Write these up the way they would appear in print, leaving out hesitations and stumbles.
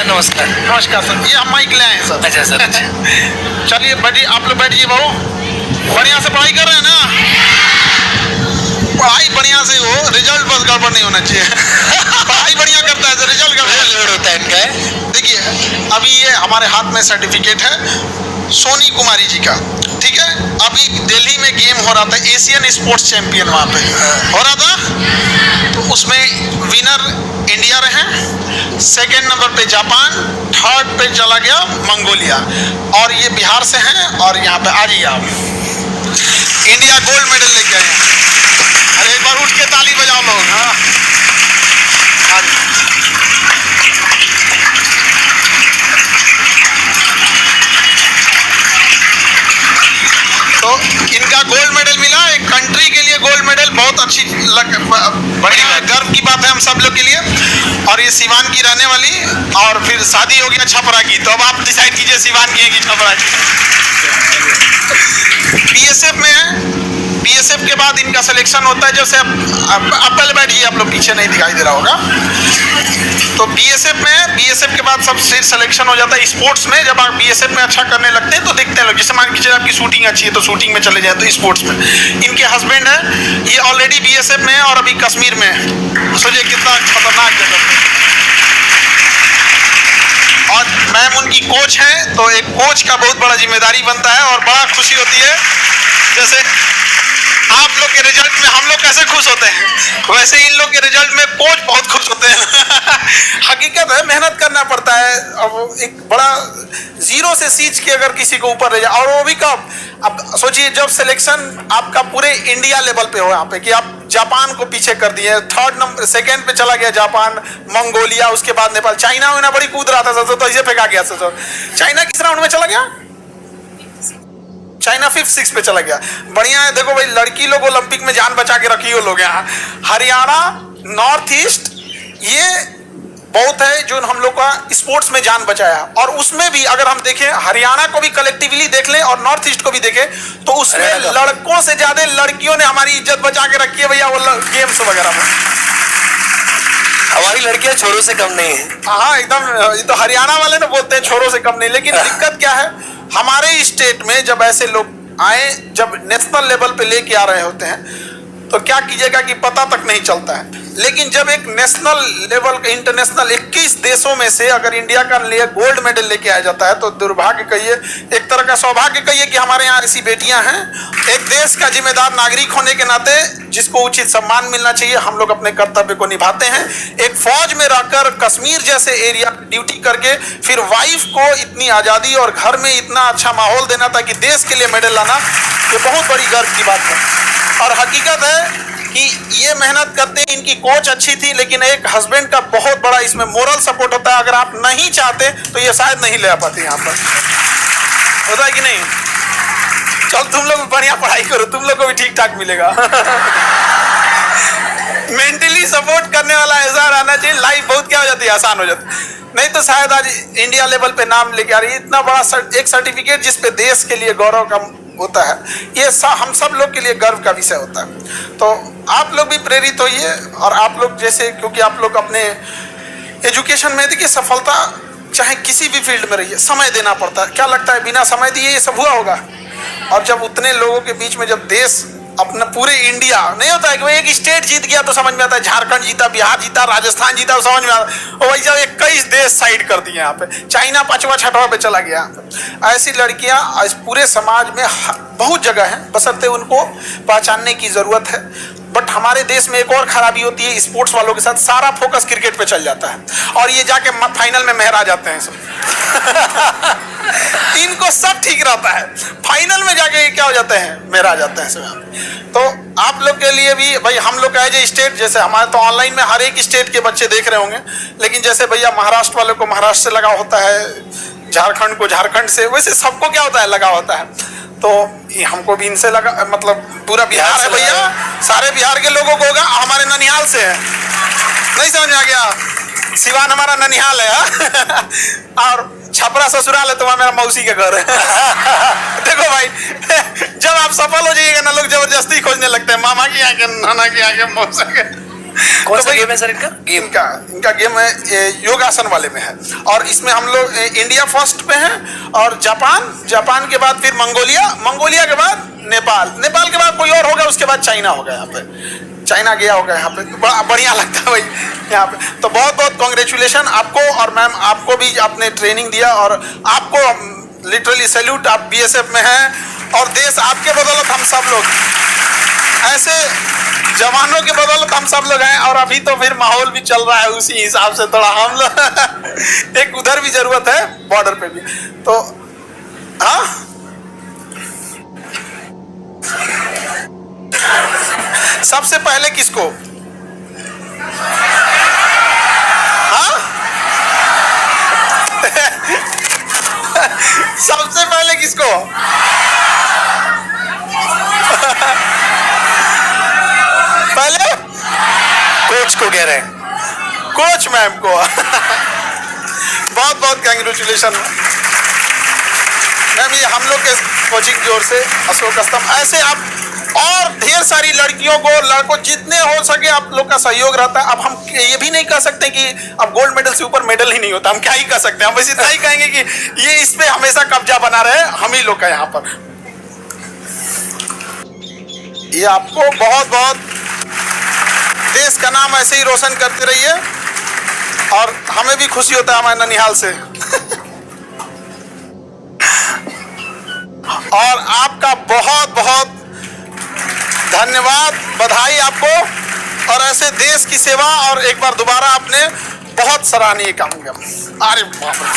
Sir नमस्कार। नमस्कार sir, ये हम माइक ले आए हैं सर। अच्छा सर, अच्छा। चलिए बैठिए, आप लोग बैठिए बाबू। बढ़िया से पढ़ाई कर रहे हैं ना? पढ़ाई बढ़िया से हो, रिजल्ट बस गड़बड़ नहीं होना चाहिए। पढ़ाई बढ़िया करता है तो रिजल्ट गड़बड़ लोड होता है इनका। देखिए, अभी ये हमारे हाथ में सर्टिफिकेट है सोनी कुमारी जी का, ठीक है। अभी दिल्ली में गेम हो रहा था, एशियन स्पोर्ट्स चैंपियन वहाँ पे हो रहा था, तो उसमें विनर इंडिया रहे, सेकेंड नंबर पे जापान, थर्ड पे चला गया मंगोलिया, और ये बिहार से हैं। और यहाँ पे आ जाइए आप, इंडिया गोल्ड मेडल लेके आए हैं। अरे एक बार उठ के ताली बजाओ लोग। हाँ, तो इनका गोल्ड मेडल मिला, एक कंट्री के लिए गोल्ड मेडल बहुत अच्छी बढ़िया गर्व की बात है हम सब लोग के लिए। और ये सिवान की रहने वाली, और फिर शादी हो गया छपरा की, तो अब आप डिसाइड कीजिए सिवान की है कि छपरा की। बीएसएफ में है, बीएसएफ के बाद इनका सिलेक्शन होता है। जैसे अब पहले बैठिए, आप लोग पीछे नहीं दिखाई दे रहा होगा। तो बीएसएफ में है, बीएसएफ के बाद सब सिलेक्शन हो जाता है स्पोर्ट्स में। जब आप बीएसएफ में अच्छा करने लगते हैं तो देखते हैं लोग, जैसे मान लीजिए आपकी शूटिंग अच्छी है तो शूटिंग में चले जाए, तो स्पोर्ट्स में। इनके हस्बैंड है, ये ऑलरेडी बीएसएफ में है और अभी कश्मीर में है। सोचिए कितना खतरनाक जगह पे। और मैम उनकी कोच है, तो एक कोच का बहुत बड़ा जिम्मेदारी बनता है और बड़ा खुशी होती है। जैसे आप लोग के रिजल्ट में हम लोग कैसे खुश होते हैं, वैसे इन लोग के रिजल्ट में कोच बहुत खुश होते हैं। हकीकत है, मेहनत करना पड़ता है। अब एक बड़ा जीरो से सींच के अगर किसी को ऊपर ले जाए, और वो भी कब, अब सोचिए जब सिलेक्शन आपका पूरे इंडिया लेवल पे हो, यहाँ पे कि आप जापान को पीछे कर दिए, थर्ड नंबर सेकेंड पे चला गया जापान, मंगोलिया, उसके बाद नेपाल, चाइना में ना बड़ी कूद रहा था सर, तो ऐसे फेंका गया सर। चाइना किस राउंड में चला गया? चाइना 5th 6th पे चला गया। बढ़िया है। देखो भाई, लड़की लोग ओलंपिक में जान बचा के रखी हो लोग। यहाँ हरियाणा, नॉर्थ ईस्ट, ये बहुत है जो हम लोग का स्पोर्ट्स में जान बचाया। और उसमें भी अगर हम देखें, हरियाणा को भी कलेक्टिवली देख लें और नॉर्थ ईस्ट को भी देखें, तो उसमें लड़कों से ज्यादा लड़कियों ने हमारी इज्जत बचा के रखी है भैया, वो गेम्स वगैरह में। हमारी लड़कियां छोरों से कम नहीं है। हाँ एकदम, ये तो हरियाणा वाले ना बोलते हैं छोरों से कम नहीं। लेकिन दिक्कत क्या है, हमारे स्टेट में जब ऐसे लोग आए, जब नेशनल लेवल पे लेके आ रहे होते हैं, तो क्या कीजिएगा कि पता तक नहीं चलता है। लेकिन जब एक नेशनल लेवल, इंटरनेशनल 21 देशों में से अगर इंडिया का लिए गोल्ड मेडल लेके आया जाता है, तो दुर्भाग्य कहिए, एक तरह का सौभाग्य कहिए कि हमारे यहाँ ऐसी बेटियां हैं। एक देश का जिम्मेदार नागरिक होने के नाते जिसको उचित सम्मान मिलना चाहिए, हम लोग अपने कर्तव्य को निभाते हैं। एक फौज में रहकर कश्मीर जैसे एरिया ड्यूटी करके फिर वाइफ को इतनी आज़ादी और घर में इतना अच्छा माहौल देना ताकि देश के लिए मेडल लाना, ये बहुत बड़ी गर्व की बात है। और हकीकत है कि ये मेहनत करते हैं। इनकी कोच अच्छी थी, लेकिन एक हस्बैंड का बहुत बड़ा इसमें मोरल सपोर्ट होता है। अगर आप नहीं चाहते तो ये शायद नहीं ले आ पाते यहाँ पर, होता है कि नहीं? चल तुम लोग बढ़िया पढ़ाई करो, तुम लोग को भी ठीक ठाक मिलेगा। मेंटली सपोर्ट करने वाला ऐसा रहना चाहिए, लाइफ बहुत क्या हो जाती है, आसान हो जाती है। नहीं तो शायद आज इंडिया लेवल पे नाम लेके आ रही है। इतना बड़ा एक सर्टिफिकेट जिसपे देश के लिए गौरव का होता है, ये हम सब लोग के लिए गर्व का विषय होता है। तो आप लोग भी प्रेरित होइए, और आप लोग जैसे, क्योंकि आप लोग अपने एजुकेशन में देखिए, सफलता चाहे किसी भी फील्ड में रहिए, समय देना पड़ता है। क्या लगता है बिना समय दिए ये सब हुआ होगा? और जब उतने लोगों के बीच में जब देश अपना पूरे इंडिया, नहीं होता है कि भाई एक स्टेट जीत गया तो समझ में आता है, झारखंड जीता, बिहार जीता, राजस्थान जीता, तो समझ में आता है। और वही जब 21 देश साइड कर दिए यहाँ पे, चाइना 5वां 6वां पे चला गया। ऐसी लड़कियाँ आज पूरे समाज में बहुत जगह हैं, बशर्ते उनको पहचानने की जरूरत है। बट हमारे देश में एक और खराबी होती है, स्पोर्ट्स वालों के साथ सारा फोकस क्रिकेट पे चल जाता है और ये जाके फाइनल में मेहरा जाते हैं सब। इनको सब ठीक रहता है, फाइनल में जाके क्या हो जाते हैं, मेहरा जाते हैं सब। तो आप लोग के लिए भी भाई, हम लोग का जो स्टेट, जैसे हमारे तो ऑनलाइन में हर एक स्टेट के बच्चे देख रहे होंगे, लेकिन जैसे भैया महाराष्ट्र वालों को महाराष्ट्र से लगाव होता है, झारखंड को झारखंड से, वैसे सबको क्या होता है, लगाव होता है। तो ये हमको भी इनसे लगा, मतलब पूरा बिहार है भैया, सारे बिहार के लोगों को होगा, हमारे ननिहाल से है, नहीं समझ में आ गया? सिवान हमारा ननिहाल है और छपरा ससुराल है, तो वहाँ मेरा मौसी का घर है। देखो भाई, जब आप सफल हो जाइएगा ना, लोग जबरदस्ती खोजने लगते हैं, मामा की आके, नाना की आके, मौसा के। कौन तो सा भाई, गेम है सर इनका? गेम इनका गेम है योगासन वाले में है। और इसमें हम लोग इंडिया फर्स्ट पे हैं, और जापान के बाद फिर मंगोलिया के बाद नेपाल के बाद कोई और होगा, उसके बाद चाइना होगा। यहाँ पे चाइना गया होगा, यहाँ पे बड़ा बढ़िया लगता है भाई यहाँ पे। तो बहुत बहुत कॉन्ग्रेचुलेशन आपको, और मैम आपको भी आपने ट्रेनिंग दिया, और आपको लिटरली सैल्यूट। आप बीएसएफ में हैं और देश आपके बदौलत हम सब लोग ऐसे जवानों के बदौलत हम सब लोग हैं। और अभी तो फिर माहौल भी चल रहा है उसी हिसाब से, थोड़ा हम लोग एक उधर भी जरूरत है, बॉर्डर पे भी। तो हाँ, सबसे पहले किसको? हाँ सबसे पहले किसको? पहले कोच को कह रहे हैं। कोच मैम को बहुत बहुत कंग्रेचुलेशन मैम। ये हम लोग के कोचिंग की ओर से अशोक स्तंभ, ऐसे आप और ढेर सारी लड़कों जितने हो सके आप लोग का सहयोग रहता है। अब हम ये भी नहीं कह सकते कि अब गोल्ड मेडल से ऊपर मेडल ही नहीं होता, हम क्या ही कह सकते हैं। हम बस इतना ही कहेंगे कि ये इस पे हमेशा कब्जा बना रहे, हम ही लोग का यहाँ पर। ये आपको बहुत बहुत देश का नाम ऐसे ही रोशन करते रहिए, और हमें भी खुशी होता है हमारे ननिहाल से और आपका बहुत बहुत धन्यवाद, बधाई आपको, और ऐसे देश की सेवा। और एक बार दोबारा आपने बहुत सराहनीय काम किया। अरे बाप रे,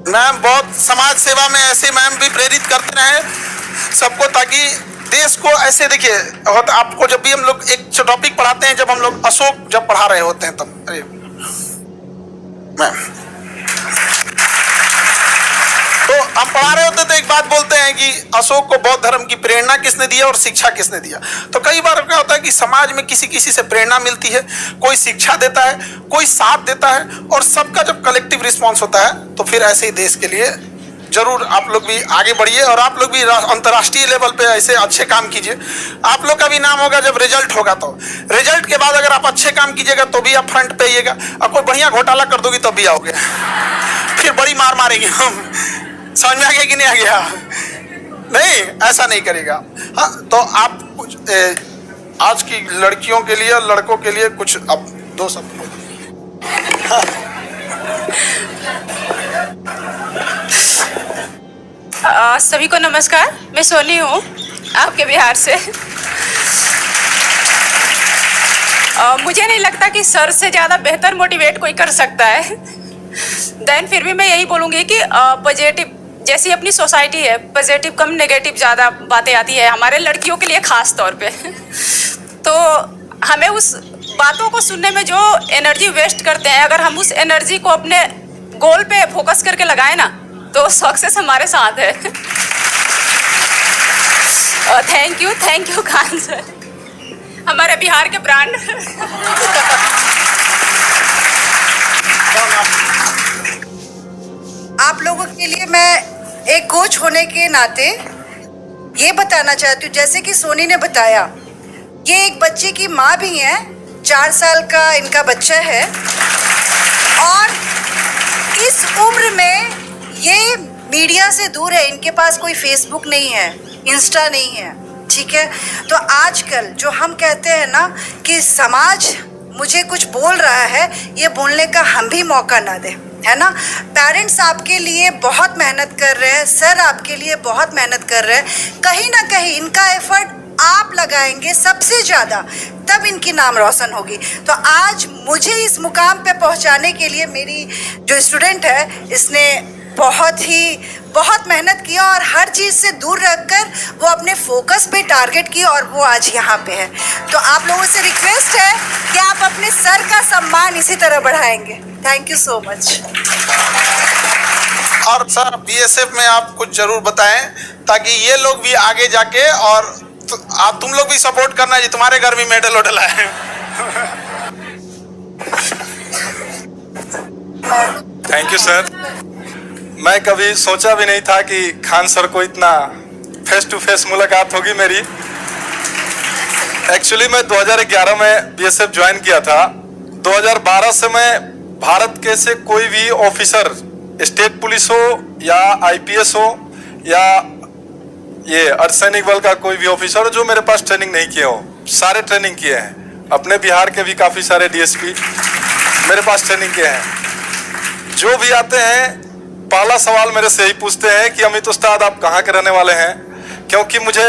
मैम बहुत समाज सेवा में ऐसे मैम भी प्रेरित करते रहे सबको, ताकि देश को ऐसे देखिए। और आपको जब भी हम लोग एक टॉपिक पढ़ाते हैं, जब हम लोग अशोक जब पढ़ा रहे होते हैं तब, अरे मैम तो हम पढ़ा रहे होते तो एक बात बोलते हैं कि अशोक को बौद्ध धर्म की प्रेरणा किसने दिया और शिक्षा किसने दिया। तो कई बार क्या होता है कि समाज में किसी से प्रेरणा मिलती है, कोई शिक्षा देता है, कोई साथ देता है, और सबका जब कलेक्टिव रिस्पॉन्स होता है तो फिर ऐसे ही देश के लिए जरूर आप लोग भी आगे बढ़िए, और आप लोग भी अंतर्राष्ट्रीय लेवल पे ऐसे अच्छे काम कीजिए। आप लोग का भी नाम होगा जब रिजल्ट होगा, तो रिजल्ट के बाद अगर आप अच्छे काम कीजिएगा तो भी आप फ्रंट पे आइएगा, और कोई बढ़िया घोटाला कर दोगी तो भी आओगे, फिर बड़ी मार मारेंगे हम। समझ में आ गया कि नहीं आ गया? नहीं, ऐसा नहीं करेगा। हाँ, तो आप कुछ आज की लड़कियों के लिए और लड़कों के लिए कुछ अब दो शब्द सभी को नमस्कार। मैं सोनी हूँ आपके बिहार से। मुझे नहीं लगता कि सर से ज़्यादा बेहतर मोटिवेट कोई कर सकता है। देन फिर भी मैं यही बोलूँगी कि पॉजिटिव, जैसी अपनी सोसाइटी है, पॉजिटिव कम नेगेटिव ज़्यादा बातें आती है हमारे लड़कियों के लिए ख़ास तौर पे। तो हमें उस बातों को सुनने में जो एनर्जी वेस्ट करते हैं, अगर हम उस एनर्जी को अपने गोल पे फोकस करके लगाए ना, तो सक्सेस हमारे साथ है। थैंक यू खान सर, हमारे बिहार के ब्रांड। आप लोगों के लिए मैं एक कोच होने के नाते ये बताना चाहती हूँ, जैसे कि सोनी ने बताया, ये एक बच्चे की माँ भी हैं, 4 साल का इनका बच्चा है, और इस उम्र में ये मीडिया से दूर है, इनके पास कोई फेसबुक नहीं है, इंस्टा नहीं है, ठीक है। तो आजकल जो हम कहते हैं ना कि समाज मुझे कुछ बोल रहा है, ये बोलने का हम भी मौका ना दें, है ना। पेरेंट्स आपके लिए बहुत मेहनत कर रहे हैं, सर आपके लिए बहुत मेहनत कर रहे हैं, कहीं ना कहीं इनका एफर्ट आप लगाएंगे सबसे ज़्यादा, तब इनकी नाम रोशन होगी। तो आज मुझे इस मुकाम पे पहुंचाने के लिए मेरी जो स्टूडेंट है, इसने बहुत मेहनत किया, और हर चीज़ से दूर रखकर वो अपने फोकस पे टारगेट किया, और वो आज यहाँ पे है। तो आप लोगों से रिक्वेस्ट है कि आप अपने सर का सम्मान इसी तरह बढ़ाएंगे। Thank you so much. और सर बीएसएफ में आप कुछ जरूर बताएं, ताकि ये लोग भी आगे जाके, और आप तुम लोग भी सपोर्ट करना जी, तुम्हारे घर में मेडल वेडल आए। Thank you sir. मैं कभी सोचा भी नहीं था कि खान सर को इतना फेस टू फेस मुलाकात होगी मेरी। एक्चुअली मैं 2011 में बीएसएफ ज्वाइन किया था। 2012 से मैं भारत के से कोई भी ऑफिसर, स्टेट पुलिस हो या आईपीएस हो या ये अर्धसैनिक बल का कोई भी ऑफिसर हो जो मेरे पास ट्रेनिंग नहीं किए हो, सारे ट्रेनिंग किए हैं। अपने बिहार के भी काफ़ी सारे डीएसपी मेरे पास ट्रेनिंग किए हैं। जो भी आते हैं पहला सवाल मेरे से यही पूछते हैं कि अमित उस्ताद आप कहाँ के रहने वाले हैं, क्योंकि मुझे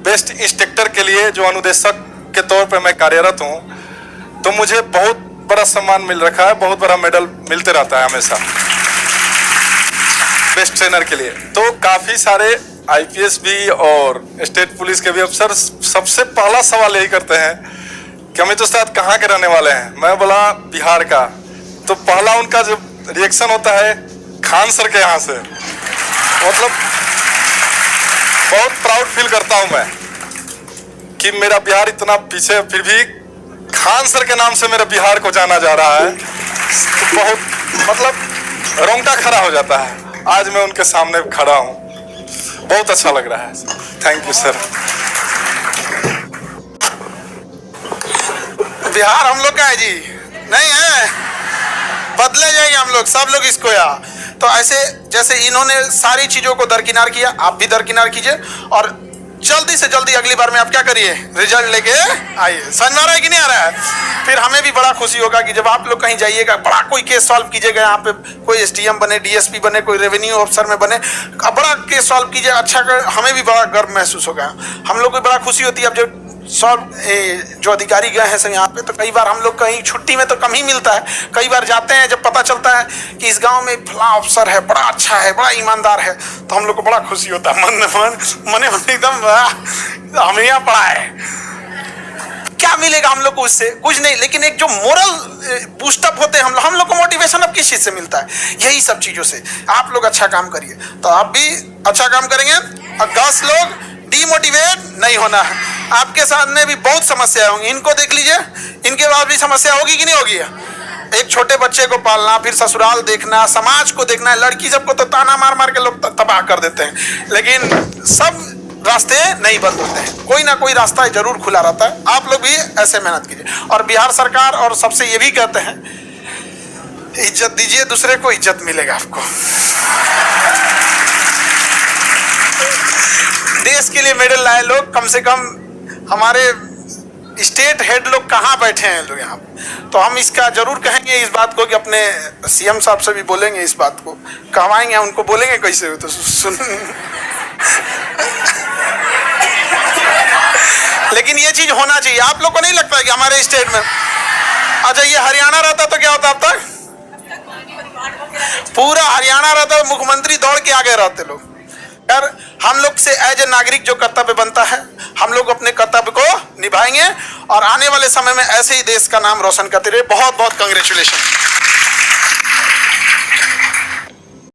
बेस्ट इंस्ट्रक्टर के लिए जो अनुदेशक के तौर पे मैं कार्यरत हूँ, तो मुझे बहुत बड़ा सम्मान मिल रखा है, बहुत बड़ा मेडल मिलते रहता है हमेशा बेस्ट ट्रेनर के लिए। तो काफ़ी सारे आईपीएस भी और स्टेट पुलिस के भी अफसर सबसे पहला सवाल यही करते हैं कि अमित उस्ताद कहाँ के रहने वाले हैं। मैं बोला बिहार का, तो पहला उनका जो रिएक्शन होता है खान सर के यहाँ से, मतलब बहुत प्राउड फील करता हूँ मैं कि मेरा बिहार इतना पीछे, फिर भी खान सर के नाम से मेरे बिहार को जाना जा रहा है। तो बहुत मतलब रोंगटा खड़ा हो जाता है। आज मैं उनके सामने खड़ा हूँ, बहुत अच्छा लग रहा है। Thank you sir. बिहार हम लोग का है जी, नहीं है, बदले जाएंगे हम लोग, सब लोग इसको यार। तो ऐसे जैसे इन्होंने सारी चीजों को दरकिनार किया, आप भी दरकिनार कीजिए और जल्दी से जल्दी अगली बार में आप क्या करिए, रिजल्ट लेके आइए। समझ में आ रहा है कि नहीं आ रहा है? फिर हमें भी बड़ा खुशी होगा कि जब आप लोग कहीं जाइएगा, बड़ा कोई केस सॉल्व कीजिएगा, यहाँ पे कोई एसडीएम बने, डीएसपी बने, कोई रेवेन्यू ऑफिसर में बने, बड़ा केस सॉल्व कीजिए, अच्छा कर, हमें भी बड़ा गर्व महसूस होगा। हम लोग को बड़ा खुशी होती है अब जब जो अधिकारी गए हैं सब यहाँ पे। तो कई बार हम लोग कहीं छुट्टी में तो कम ही मिलता है, कई बार जाते हैं, जब पता चलता है कि इस गांव में फला अफसर है, बड़ा अच्छा है, बड़ा ईमानदार है, तो हम लोग को बड़ा खुशी होता है। मन एकदम हम यहाँ पढ़ा है। क्या मिलेगा हम लोग को उससे? कुछ नहीं, लेकिन एक जो मोरल बूस्टअप होते हैं हम लोग को मोटिवेशन अब किस चीज से मिलता है? यही सब चीजों से। आप लोग अच्छा काम करिए तो आप भी अच्छा काम करेंगे और 10 लोग डीमोटिवेट नहीं होना है। आपके सामने भी बहुत समस्या होंगी, इनको देख लीजिए, इनके बाद भी समस्या होगी कि नहीं होगी? एक छोटे बच्चे को पालना, फिर ससुराल देखना, समाज को देखना है। लड़की सबको तो ताना मार मार के लोग तबाह कर देते हैं, लेकिन सब रास्ते नहीं बंद होते हैं, कोई ना कोई रास्ता जरूर खुला रहता है। आप लोग भी ऐसे मेहनत कीजिए। और बिहार सरकार और सबसे ये भी कहते हैं, इज्जत दीजिए दूसरे को, इज्जत मिलेगा आपको। देश के लिए मेडल लाए लोग, कम से कम हमारे स्टेट हेड लोग कहाँ बैठे हैं लोग यहाँ, तो हम इसका जरूर कहेंगे इस बात को कि अपने सीएम साहब से भी बोलेंगे, इस बात को कहवाएंगे, उनको बोलेंगे कैसे तो सुन। लेकिन ये चीज होना चाहिए। आप लोग को नहीं लगता है कि हमारे स्टेट में, अच्छा ये हरियाणा रहता तो क्या होता अब तक? पूरा हरियाणा रहता, मुख्यमंत्री दौड़ के आगे रहते लोग। यार हम लोग से एज ए नागरिक जो कर्तव्य बनता है, हम लोग अपने कर्तव्य को निभाएंगे और आने वाले समय में ऐसे ही देश का नाम रोशन करते रहे। बहुत बहुत कांग्रेचुलेशन।